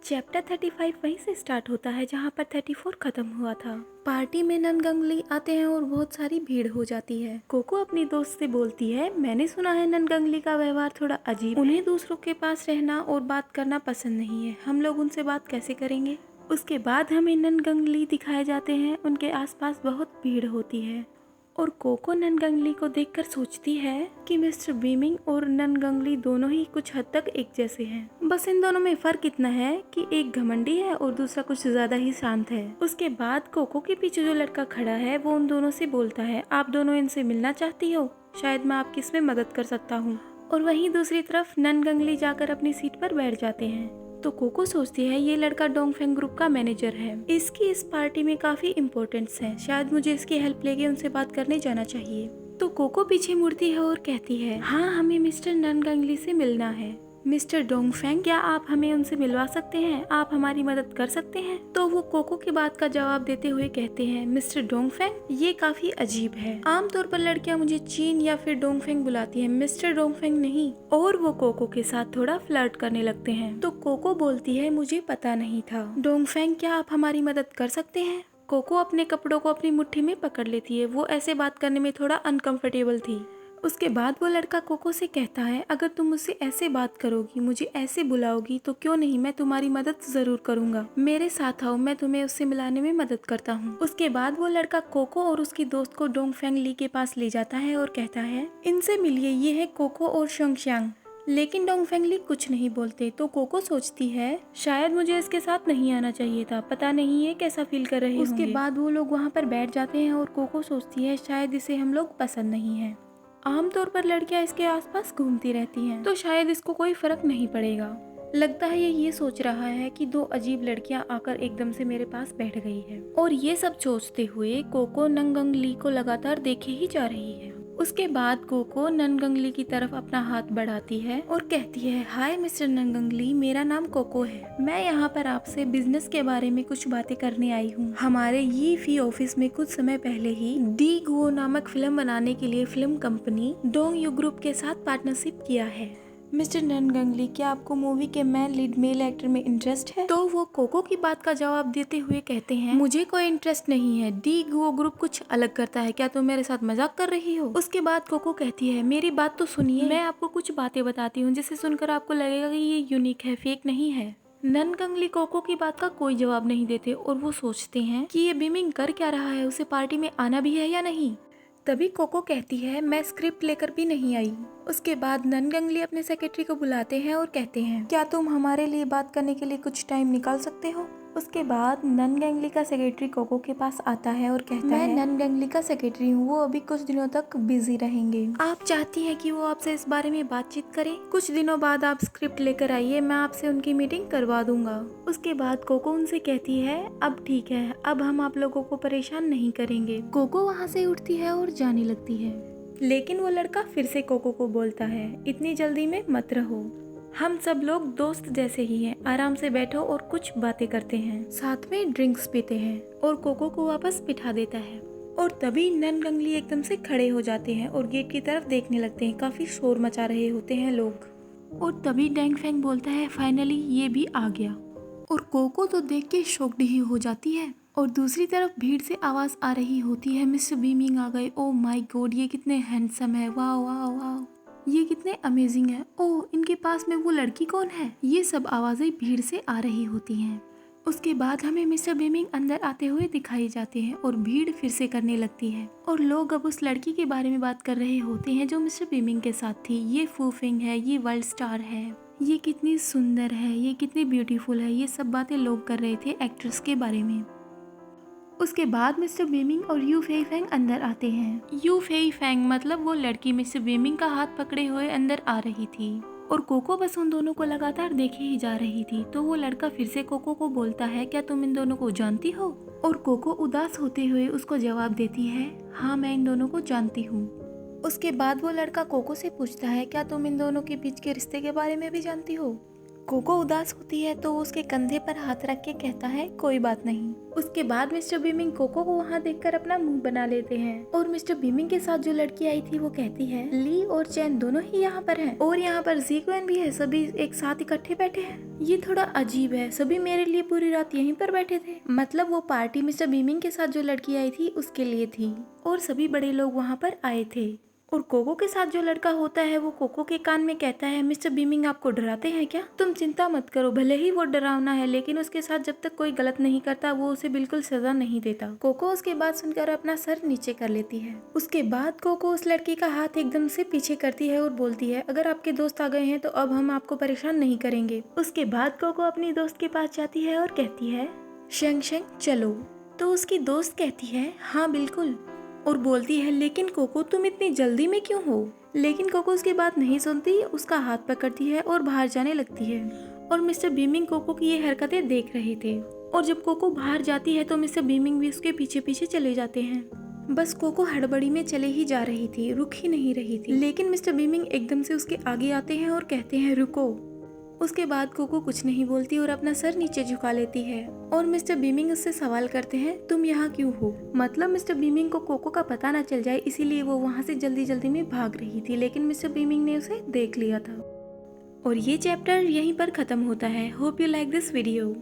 Chapter 35 वहीं से start होता है जहाँ पर 34 खत्म हुआ था। पार्टी में ननगंगली आते हैं और बहुत सारी भीड़ हो जाती है। कोको अपनी दोस्त से बोलती है, मैंने सुना है ननगंगली का व्यवहार थोड़ा अजीब, उन्हें दूसरों के पास रहना और बात करना पसंद नहीं है, हम लोग उनसे बात कैसे करेंगे। उसके बाद हमें ननगंगली दिखाए जाते हैं, उनके आसपास बहुत भीड़ होती है और कोको ननगंगली को देखकर सोचती है कि मिस्टर बीमिंग और ननगंगली दोनों ही कुछ हद तक एक जैसे हैं। बस इन दोनों में फर्क इतना है कि एक घमंडी है और दूसरा कुछ ज्यादा ही शांत है। उसके बाद कोको के पीछे जो लड़का खड़ा है वो उन दोनों से बोलता है, आप दोनों इनसे मिलना चाहती हो, शायद मैं आपकी इसमें मदद कर सकता हूँ। और वहीं दूसरी तरफ ननगंगली जाकर अपनी सीट पर बैठ जाते हैं। तो कोको सोचती है ये लड़का डोंगफेंग ग्रुप का मैनेजर है, इसकी इस पार्टी में काफी इम्पोर्टेंस है, शायद मुझे इसकी हेल्प लेके उनसे बात करने जाना चाहिए। तो कोको पीछे मुड़ती है और कहती है, हाँ हमें मिस्टर ननगंगली से मिलना है। मिस्टर डोंगफेंग, क्या आप हमें उनसे मिलवा सकते हैं, आप हमारी मदद कर सकते हैं। तो वो कोको की बात का जवाब देते हुए कहते हैं, मिस्टर डोंगफेंग ये काफी अजीब है, आमतौर पर लड़कियां मुझे चीन या फिर डोंगफेंग बुलाती हैं, मिस्टर डोंगफेंग नहीं। और वो कोको के साथ थोड़ा फ्लर्ट करने लगते हैं। तो कोको बोलती है, मुझे पता नहीं था। डोंगफेंग क्या आप हमारी मदद कर सकते हैं। कोको अपने कपड़ों को अपनी मुट्ठी में पकड़ लेती है, वो ऐसे बात करने में थोड़ा अनकंफर्टेबल थी। उसके बाद वो लड़का कोको से कहता है, अगर तुम मुझसे ऐसे बात करोगी, मुझे ऐसे बुलाओगी तो क्यों नहीं, मैं तुम्हारी मदद जरूर करूंगा, मेरे साथ आओ, मैं तुम्हें उससे मिलाने में मदद करता हूँ। उसके बाद वो लड़का कोको और उसकी दोस्त को डोंगफेंग ली के पास ले जाता है और कहता है, इनसे मिलिए, ये है कोको और शोंगशियांग। लेकिन डोंगफेंग ली कुछ नहीं बोलते। तो कोको सोचती है, शायद मुझे इसके साथ नहीं आना चाहिए था, पता नहीं ये कैसा फील कर रहे होंगे। उसके बाद वो लोग वहाँ पर बैठ जाते हैं और कोको सोचती है, शायद इसे हम लोग पसंद नहीं है, आमतौर पर लड़कियां इसके आसपास घूमती रहती हैं, तो शायद इसको कोई फर्क नहीं पड़ेगा। लगता है ये सोच रहा है कि दो अजीब लड़कियां आकर एकदम से मेरे पास बैठ गई है। और ये सब सोचते हुए कोको ननगंगली को लगातार देखे ही जा रही है। उसके बाद कोको ननगंगली की तरफ अपना हाथ बढ़ाती है और कहती है, हाय मिस्टर ननगंगली, मेरा नाम कोको है, मैं यहाँ पर आपसे बिजनेस के बारे में कुछ बातें करने आई हूँ। हमारे ये फी ऑफिस में कुछ समय पहले ही डी गुओ नामक फिल्म बनाने के लिए film company Dong you group के साथ पार्टनरशिप किया है। मिस्टर ननगंगली, क्या आपको मूवी के मैन लीड मेल एक्टर में इंटरेस्ट है। तो वो कोको की बात का जवाब देते हुए कहते हैं, मुझे कोई इंटरेस्ट नहीं है, डी गुओ ग्रुप कुछ अलग करता है, क्या तुम मेरे साथ मजाक कर रही हो। उसके बाद कोको कहती है, मेरी बात तो सुनिए, मैं आपको कुछ बातें बताती हूँ जिसे सुनकर आपको लगेगा कि ये यूनिक है, फेक नहीं है। ननगंगली कोको की बात का कोई जवाब नहीं देते और वो सोचते हैं कि ये बीमिंग कर क्या रहा है, उसे पार्टी में आना भी है या नहीं। तभी कोको कहती है, मैं स्क्रिप्ट लेकर भी नहीं आई। उसके बाद ननगंगली अपने सेक्रेटरी को बुलाते हैं और कहते हैं, क्या तुम हमारे लिए बात करने के लिए कुछ टाइम निकाल सकते हो। उसके बाद ननगंगली का सेक्रेटरी कोको के पास आता है और कहता है, मैं ननगंगली का सेक्रेटरी हूँ, वो अभी कुछ दिनों तक बिजी रहेंगे, आप चाहती हैं कि वो आपसे इस बारे में बातचीत करें। कुछ दिनों बाद आप स्क्रिप्ट लेकर आइए, मैं आपसे उनकी मीटिंग करवा दूंगा। उसके बाद कोको उनसे कहती है, अब ठीक है, अब हम आप लोगों को परेशान नहीं करेंगे। कोको वहाँ से उठती है और जाने लगती है। लेकिन वो लड़का फिर से कोको को बोलता है, इतनी जल्दी में मत रहो, हम सब लोग दोस्त जैसे ही हैं, आराम से बैठो और कुछ बातें करते हैं, साथ में ड्रिंक्स पीते हैं। और कोको को वापस बिठा देता है। और तभी ननगंगली एकदम से खड़े हो जाते हैं और गेट की तरफ देखने लगते हैं, काफी शोर मचा रहे होते हैं लोग। और तभी डोंगफेंग बोलता है, फाइनली ये भी आ गया। और कोको तो देख के शॉक्ड ही हो जाती है। और दूसरी तरफ भीड़ से आवाज आ रही होती है, मिस्टर बीमिंग आ गए, ओ माय गॉड, ये कितने हैंडसम है, वाह वाह वाह, ये कितने अमेजिंग है, ओह इनके पास में वो लड़की कौन है। ये सब आवाजें भीड़ से आ रही होती हैं। उसके बाद हमें मिस्टर बीमिंग अंदर आते हुए दिखाई जाते हैं और भीड़ फिर से करने लगती है और लोग अब उस लड़की के बारे में बात कर रहे होते हैं जो मिस्टर बीमिंग के साथ थी। ये फूफिंग है, ये वर्ल्ड स्टार है, ये कितनी सुंदर है, ये कितनी ब्यूटीफुल है, ये सब बातें लोग कर रहे थे एक्ट्रेस के बारे में। उसके बाद मिस्टर बीमिंग और यू फेई फेंग अंदर आते हैं। यू फेई फेंग मतलब वो लड़की मिस्टर बीमिंग का हाथ पकड़े हुए अंदर आ रही थी और कोको बस उन दोनों को लगातार देखे ही जा रही थी। तो वो लड़का फिर से कोको को बोलता है, क्या तुम इन दोनों को जानती हो। और कोको उदास होते हुए उसको जवाब देती है, हाँ मैं इन दोनों को जानती हूँ। उसके बाद वो लड़का कोको से पूछता है, क्या तुम इन दोनों के बीच के रिश्ते के बारे में भी जानती हो। कोको उदास होती है तो उसके कंधे पर हाथ रख के कहता है कोई बात नहीं। उसके बाद मिस्टर बीमिंग कोको को वहाँ देखकर अपना मुंह बना लेते हैं और मिस्टर बीमिंग के साथ जो लड़की आई थी वो कहती है ली और चैन दोनों ही यहाँ पर हैं और यहाँ पर ज़ीक्वेन भी है, सभी एक साथ इकट्ठे बैठे हैं। ये थोड़ा अजीब है, सभी मेरे लिए पूरी रात यहीं पर बैठे थे। मतलब वो पार्टी मिस्टर बीमिंग के साथ जो लड़की आई थी उसके लिए थी और सभी बड़े लोग वहाँ पर आए थे। और कोको के साथ जो लड़का होता है वो कोको के कान में कहता है मिस्टर बीमिंग आपको डराते हैं क्या? तुम चिंता मत करो, भले ही वो डरावना है लेकिन उसके साथ जब तक कोई गलत नहीं करता वो उसे बिल्कुल सजा नहीं देता। कोको उसके बात सुनकर अपना सर नीचे कर लेती है। उसके बाद कोको उस लड़की का हाथ एकदम से पीछे करती है और बोलती है अगर आपके दोस्त आ गए हैं तो अब हम आपको परेशान नहीं करेंगे। उसके बाद कोको अपनी दोस्त के पास जाती है और कहती है शेंग शेंग चलो। तो उसकी दोस्त कहती है हाँ बिल्कुल और बोलती है लेकिन कोको तुम इतनी जल्दी में क्यों हो? लेकिन कोको उसकी बात नहीं सुनती, उसका हाथ पकड़ती है और बाहर जाने लगती है। और मिस्टर बीमिंग कोको की ये हरकतें देख रहे थे और जब कोको बाहर जाती है तो मिस्टर बीमिंग भी उसके पीछे पीछे चले जाते हैं। बस कोको हड़बड़ी में चले ही जा रही थी, रुक ही नहीं रही थी। लेकिन मिस्टर बीमिंग एकदम से उसके आगे आते हैं और कहते हैं रुको। उसके बाद कोको कुछ नहीं बोलती और अपना सर नीचे झुका लेती है और मिस्टर बीमिंग उससे सवाल करते हैं तुम यहाँ क्यों हो? मतलब मिस्टर बीमिंग को कोको का पता ना चल जाए इसीलिए वो वहाँ से जल्दी जल्दी में भाग रही थी, लेकिन मिस्टर बीमिंग ने उसे देख लिया था। और ये चैप्टर यहीं पर खत्म होता है। Hope you like this video.